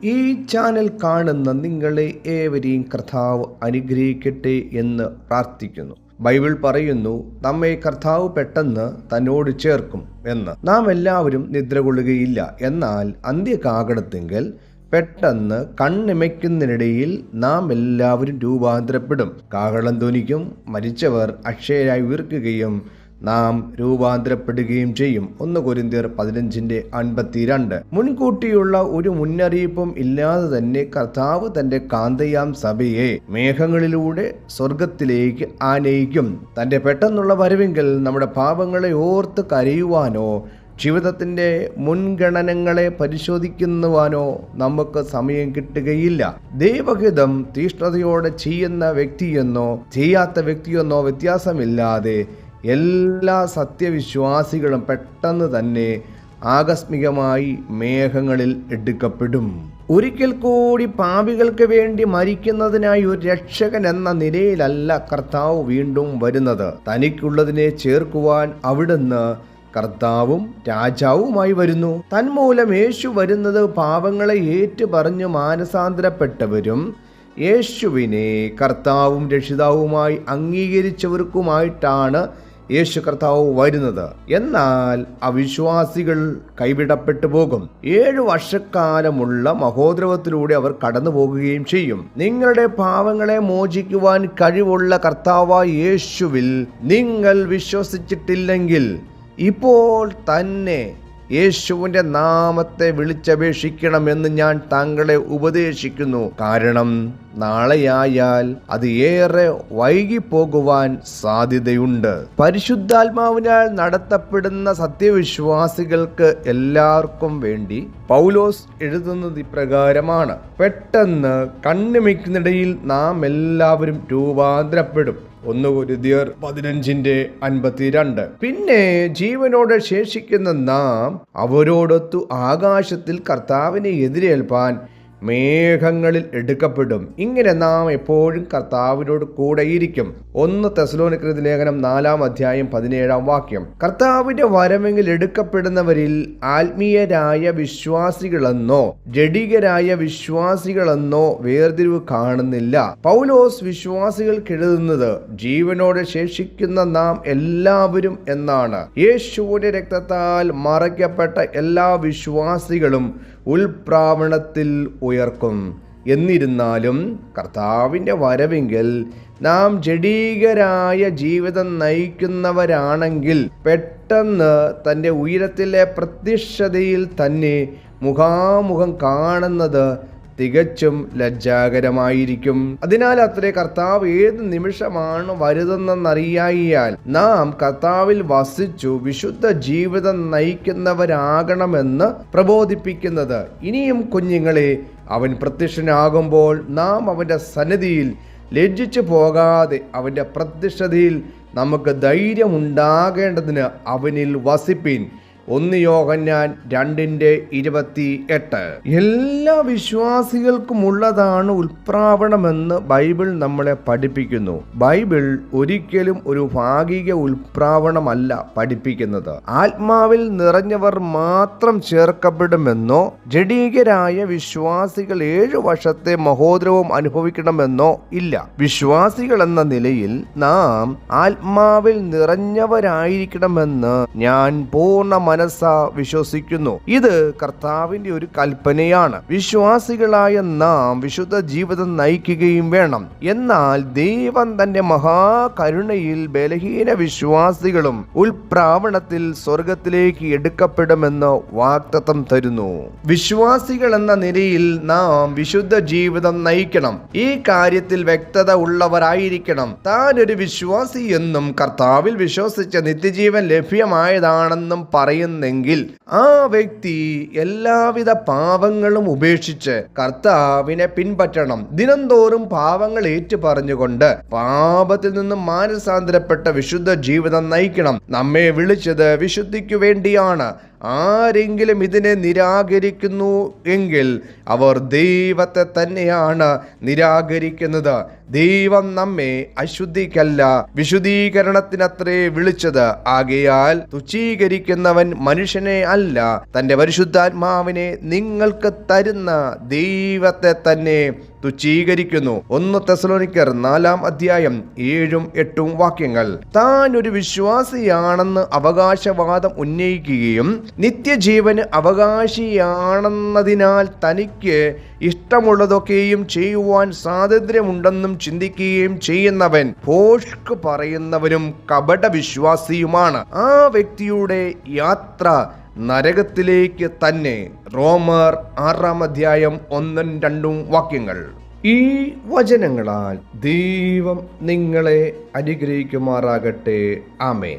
ഈ ചാനൽ കാണുന്ന നിങ്ങളെ ഏവരെയും കർത്താവ് അനുഗ്രഹിക്കട്ടെ എന്ന് പ്രാർത്ഥിക്കുന്നു. ബൈബിൾ പറയുന്നു, നമ്മെ കർത്താവ് പെട്ടെന്ന് തന്നോട് ചേർക്കും എന്ന്. നാം എല്ലാവരും നിദ്ര കൊള്ളുകയില്ല, എന്നാൽ അന്ത്യകാകടത്തിങ്കൽ പെട്ടെന്ന് കണ്ണിമയ്ക്കുന്നതിനിടയിൽ നാം എല്ലാവരും രൂപാന്തരപ്പെടും. കാഹളം ധ്വനിക്കും, മരിച്ചവർ അക്ഷയരായി ഉയർക്കുകയും നാം രൂപാന്തരപ്പെടുകയും ചെയ്യും. 1 കൊരിന്ത്യർ 15:52. മുൻകൂട്ടിയുള്ള ഒരു മുന്നറിയിപ്പും ഇല്ലാതെ തന്നെ കർത്താവ് തന്റെ കാന്തയാം സഭയെ മേഘങ്ങളിലൂടെ സ്വർഗത്തിലേക്ക് ആനയിക്കും. തന്റെ പെട്ടെന്നുള്ള വരവെങ്കിൽ നമ്മുടെ പാപങ്ങളെ ഓർത്ത് കരയുവാനോ ജീവിതത്തിന്റെ മുൻഗണനകളെ പരിശോധിക്കുവാനോ നമുക്ക് സമയം കിട്ടുകയില്ല. ദൈവഹിതം തീഷ്ണതയോടെ ചെയ്യുന്ന വ്യക്തിയെന്നോ ചെയ്യാത്ത വ്യക്തിയെന്നോ വ്യത്യാസമില്ലാതെ എല്ലാ സത്യവിശ്വാസികളും പെട്ടെന്ന് തന്നെ ആകസ്മികമായി മേഘങ്ങളിൽ എടുക്കപ്പെടും. ഒരിക്കൽ കൂടി പാപികൾക്ക് വേണ്ടി മരിക്കുന്നതിനായി ഒരു രക്ഷകൻ എന്ന നിലയിലല്ല കർത്താവ് വീണ്ടും വരുന്നത്. തനിക്കുള്ളതിനെ ചേർക്കുവാൻ അവിടുന്ന് കർത്താവും രാജാവുമായി വരുന്നു. തന്മൂലം യേശു വരുന്നത് പാപങ്ങളെ ഏറ്റുപറഞ്ഞു മാനസാന്തരപ്പെട്ടവരും യേശുവിനെ കർത്താവും രക്ഷിതാവുമായി അംഗീകരിച്ചവർക്കുമായിട്ടാണ് യേശു കർത്താവ് വരുന്നത്. എന്നാൽ അവിശ്വാസികൾ കൈവിടപ്പെട്ടു പോകും. 7 വർഷക്കാലമുള്ള മഹോദ്രവത്തിലൂടെ അവർ കടന്നു പോകുകയും ചെയ്യും. നിങ്ങളുടെ പാവങ്ങളെ മോചിക്കുവാൻ കഴിവുള്ള കർത്താവായ യേശുവിൽ നിങ്ങൾ വിശ്വസിച്ചിട്ടില്ലെങ്കിൽ ഇപ്പോൾ തന്നെ യേശുവിന്റെ നാമത്തെ വിളിച്ചപേക്ഷിക്കണമെന്ന് ഞാൻ താങ്കളെ ഉപദേശിക്കുന്നു. കാരണം നാളെയായാൽ അത് ഏറെ വൈകിപ്പോകുവാൻ സാധ്യതയുണ്ട്. പരിശുദ്ധാത്മാവിനാൽ നടത്തപ്പെടുന്ന സത്യവിശ്വാസികൾക്ക് എല്ലാവർക്കും വേണ്ടി പൗലോസ് എഴുതുന്നത് ഇപ്രകാരമാണ്: പെട്ടെന്ന് കണ്ണിമയ്ക്കുന്നിടയിൽ നാം എല്ലാവരും രൂപാന്തരപ്പെടും. 1 കൊരിന്ത്യർ 15:52. പിന്നെ ജീവനോടെ ശേഷിക്കുന്ന നാം അവരോടൊത്തു ആകാശത്തിൽ കർത്താവിനെ എതിരേൽപ്പാൻ മേഘങ്ങളിൽ എടുക്കപ്പെടും. ഇങ്ങനെ നാം എപ്പോഴും കർത്താവിനോട് കൂടെയിരിക്കും. 1 തെസ്സലോനിക്കർ ലേഖനം 4:17. കർത്താവിന്റെ വരവെങ്കിൽ എടുക്കപ്പെടുന്നവരിൽ ആത്മീയരായ വിശ്വാസികളെന്നോ ജഡികരായ വിശ്വാസികളെന്നോ വേർതിരിവ് കാണുന്നില്ല. പൗലോസ് വിശ്വാസികൾക്ക് എഴുതുന്നത് ജീവനോടെ ശേഷിക്കുന്ന നാം എല്ലാവരും എന്നാണ്. യേശുവിന്റെ രക്തത്താൽ മറയ്ക്കപ്പെട്ട എല്ലാ വിശ്വാസികളും ഉൽപ്രാവണത്തിൽ ഉയർക്കും. എന്നിരുന്നാലും കർത്താവിൻ്റെ വരവെങ്കിൽ നാം ജഡീകരായ ജീവിതം നയിക്കുന്നവരാണെങ്കിൽ പെട്ടെന്ന് തൻ്റെ ഉയരത്തിലെ പ്രത്യക്ഷതയിൽ തന്നെ മുഖാമുഖം കാണുന്നത് തികച്ചും ലജ്ജാകരമായിരിക്കും. അതിനാൽ അത്രേ കർത്താവ് ഏത് നിമിഷമാണ് വരുതെന്നറിയാൽ നാം കർത്താവിൽ വസിച്ചു വിശുദ്ധ ജീവിതം നയിക്കുന്നവരാകണമെന്ന് പ്രബോധിപ്പിക്കുന്നത്. ഇനിയും കുഞ്ഞുങ്ങളെ, അവൻ പ്രത്യക്ഷനാകുമ്പോൾ നാം അവൻ്റെ സന്നിധിയിൽ ലജ്ജിച്ചു പോകാതെ അവൻ്റെ പ്രത്യക്ഷതയിൽ നമുക്ക് ധൈര്യമുണ്ടാകേണ്ടതിന് അവനിൽ വസിപ്പിൻ. 1 യോഹന്നാൻ 2:28. എല്ലാ വിശ്വാസികൾക്കും ഉള്ളതാണ് ഉൽപ്രാവണമെന്ന് ബൈബിൾ നമ്മളെ പഠിപ്പിക്കുന്നു. ബൈബിൾ ഒരിക്കലും ഒരു ഭാഗിക ഉൽപ്രാവണമല്ല പഠിപ്പിക്കുന്നത്. ആത്മാവിൽ നിറഞ്ഞവർ മാത്രം ചേർക്കപ്പെടുമെന്നോ ജഡീകരായ വിശ്വാസികൾ 7 വർഷത്തെ മഹോദരവും അനുഭവിക്കണമെന്നോ ഇല്ല. വിശ്വാസികൾ എന്ന നിലയിൽ നാം ആത്മാവിൽ നിറഞ്ഞവരായിരിക്കണമെന്ന് ഞാൻ പൂർണ്ണ മനസ്സാ വിശ്വസിക്കുന്നു. ഇത് കർത്താവിന്റെ ഒരു കൽപ്പനയാണ്. വിശ്വാസികളായ നാം വിശുദ്ധ ജീവിതം നയിക്കുകയും വേണം. എന്നാൽ ദൈവം തന്റെ മഹാകരുണയിൽ ബലഹീന വിശ്വാസികളും ഉൽപ്രാവണത്തിൽ സ്വർഗത്തിലേക്ക് എടുക്കപ്പെടുമെന്ന് വാഗ്ദത്തം തരുന്നു. വിശ്വാസികൾ എന്ന നിലയിൽ നാം വിശുദ്ധ ജീവിതം നയിക്കണം. ഈ കാര്യത്തിൽ വ്യക്തത ഉള്ളവരായിരിക്കണം. താൻ ഒരു വിശ്വാസി എന്നും കർത്താവിൽ വിശ്വസിച്ച നിത്യജീവൻ ലഭ്യമായതാണെന്നും പറയുന്നെങ്കിൽ ആ വ്യക്തി എല്ലാവിധ പാപങ്ങളും ഉപേക്ഷിച്ച് കർത്താവിനെ പിൻപറ്റണം. ദിനംതോറും പാപങ്ങൾ ഏറ്റുപറഞ്ഞുകൊണ്ട് പാപത്തിൽ നിന്നും മാനസാന്തരപ്പെട്ട വിശുദ്ധ ജീവിതം നയിക്കണം. നമ്മെ വിളിച്ചത് വിശുദ്ധിക്കു വേണ്ടിയാണ്. ആരെങ്കിലും ഇതിനെ നിരാകരിക്കുന്നു എങ്കിൽ അവർ ദൈവത്തെ തന്നെയാണ് നിരാകരിക്കുന്നത്. ദൈവം നമ്മെ അശുദ്ധിക്കല്ല, വിശുദ്ധീകരണത്തിനത്രേ വിളിച്ചത്. ആകയാൽ തുച്ഛീകരിക്കുന്നവൻ മനുഷ്യനെ അല്ല, തന്റെ പരിശുദ്ധാത്മാവിനെ നിങ്ങൾക്ക് തരുന്ന ദൈവത്തെ തന്നെ തുച്ഛീകരിക്കുന്നു. 1 തെസ്സലോനിക്കർ 4 അധ്യായം 7-8 വാക്യങ്ങൾ. താൻ ഒരു വിശ്വാസിയാണെന്ന് അവകാശവാദം ഉന്നയിക്കുകയും നിത്യജീവന് അവകാശിയാണെന്നതിനാൽ തനിക്ക് ഇഷ്ടമുള്ളതൊക്കെയും ചെയ്യുവാൻ സ്വാതന്ത്ര്യമുണ്ടെന്നും ചിന്തിക്കുകയും ചെയ്യുന്നവൻ ഭോഷ്ക് പറയുന്നവനും കപട വിശ്വാസിയുമാണ്. ആ വ്യക്തിയുടെ യാത്ര നരകത്തിലേക്ക് തന്നെ. റോമർ 6 അധ്യായം 1-2 വാക്യങ്ങൾ. ഈ വചനങ്ങളാൽ ദൈവം നിങ്ങളെ അനുഗ്രഹിക്കുമാറാകട്ടെ. ആമേൻ.